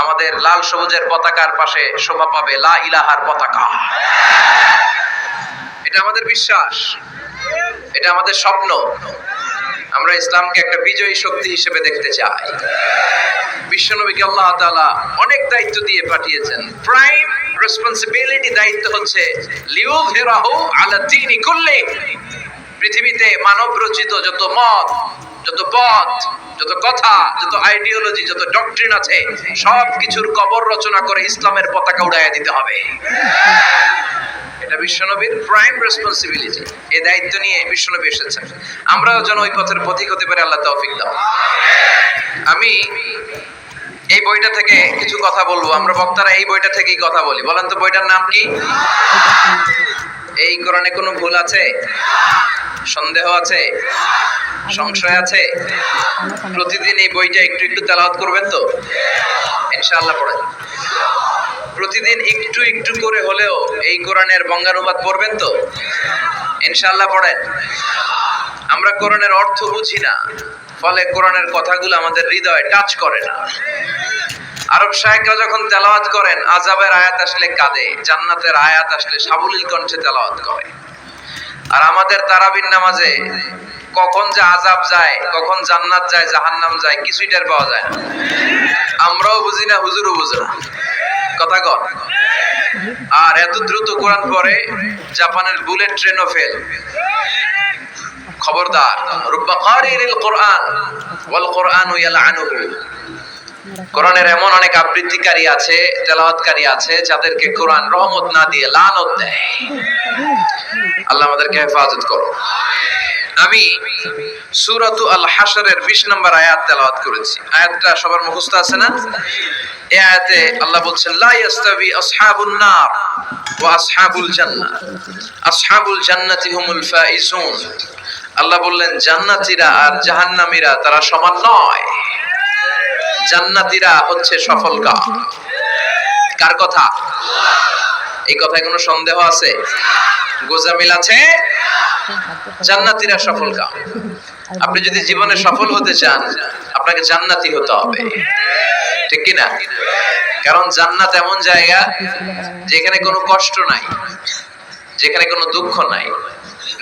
আমাদের লাল সবুজের পতাকার পাশে শোভা পাবে লা ইলাহার পতাকা। এটা আমাদের বিশ্বাস, এটা আমাদের স্বপ্ন। আমরা ইসলামকে একটা বিজয়ী শক্তি হিসেবে দেখতে চাই। বিশ্বনবীকে আল্লাহ তাআলা অনেক দায়িত্ব দিয়ে পাঠিয়েছেন। প্রাইম রেসপন্সিবিলিটি দায়িত্ব হচ্ছে লিউযহিরাহু আলা দীনি কুল্লি। পৃথিবীতে মানব রচিত যত মত, যত পথ, যত কথা, যত আইডিওলজি, যত ডক্ট্রিন আছে, সব কিছুর কবর রচনা করে ইসলামের পতাকা উড়াইয়া দিতে হবে। এটা বিশ্বনবীর প্রাইম রেসপন্সিবিলিটি। এই দায়িত্ব নিয়ে বিশ্বনবী এসেছেন। আমরাও যেন ওই পথের পথিক হতে পারি, আল্লাহ তৌফিক দাও। আমি এই বইটা থেকে কিছু কথা বলবো। আমরা বক্তারা এই বইটা থেকেই কথা বলি। বলেন তো বইটার নাম কি? এই কোরআনে কোনো ভুল আছে? সন্দেহ আছে? সংশয় আছে? প্রতিদিন এই বইটা একটু একটু তেলাওয়াত করবেন তো? ইনশাআল্লাহ পড়েন। প্রতিদিন একটু একটু করে হলেও এই কোরআনের বঙ্গানুবাদ পড়বেন তো? ইনশাআল্লাহ পড়েন। আমরা কোরআনের অর্থ বুঝি না, ফলে কোরআনের কথাগুলো আমাদের হৃদয়ে টাচ করে না। আরব শায়েখরা যখন তেলাওয়াত করেন, আযাবের আয়াত আসলে কাঁদে, জান্নাতের আয়াত আসলে সাবলীল কণ্ঠে তেলাওয়াত করে। আর আমাদের তারাবির নামাজে কখন যে আযাব যায়, কখন জান্নাত যায়, জাহান্নাম যায়, কিছুই টের পাওয়া যায় না। আমরাও বুঝি না, হুজুরও বুঝে না। কথা কন। আর এত দ্রুত কোরআন পড়ে, জাপানের বুলেট ট্রেনও ফেল। খবরদার, রুব্বা কারিরিল কোরআন ওয়াল কোরআনু ইয়ালআনুহু। কোরআনের এমন অনেক আবৃত্তিকারী আছে, তেলাওয়াতকারী আছে, যাদেরকে কোরআন রহমত না দিয়ে লানত দেয়। আল্লাহ আমাদেরকে হেফাজত করো। আমি সূরাতু আল হাশরের 20 নম্বর আয়াত তেলাওয়াত করেছি। আয়াতটা সবার মুখস্থ আছে না? এই আয়াতে আল্লাহ বলছেন, লা ইয়াস্তাবি আসহাবুন নার ওয়া আসহাবুল জান্নাহ, আসহাবুল জান্নাতি হুমুল ফাইজুন। আল্লাহ বললেন, জান্নাতীরা আর জাহান্নামীরা তারা সমান নয়। জান্নাতীরা হচ্ছে সফলকাম। কার কথা? এই কথায় কোনো সন্দেহ আছে? গোজামিল আছে? জান্নাতীরা সফলকাম। আপনি যদি জীবনে সফল হতে চান, আপনাকে জান্নাতি হতে হবে, ঠিক কি না? কারণ জান্নাত এমন জায়গা যেখানে কোনো কষ্ট নাই, যেখানে কোনো দুঃখ নাই,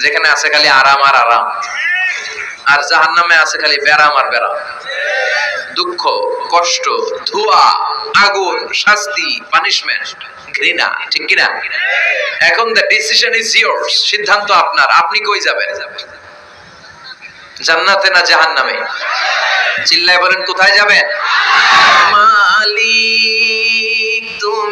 যেখানে আছে খালি আরাম আর আরাম। আর জাহান্নামে আছে খালি ব্যারাম আর ব্যারাম, দুঃখ, কষ্ট, ধোঁয়া, আগুন, শাস্তি, পানিশমেন্ট, ঘৃণা, ঠিক কি না? এখন দ্য ডিসিশন ইজ ইয়োর্স। সিদ্ধান্ত আপনার। আপনি কই যাবেন? জান্নাতে না জাহান্নামে? চিল্লায় বলেন, কোথায় যাবেন? মালিক তুমি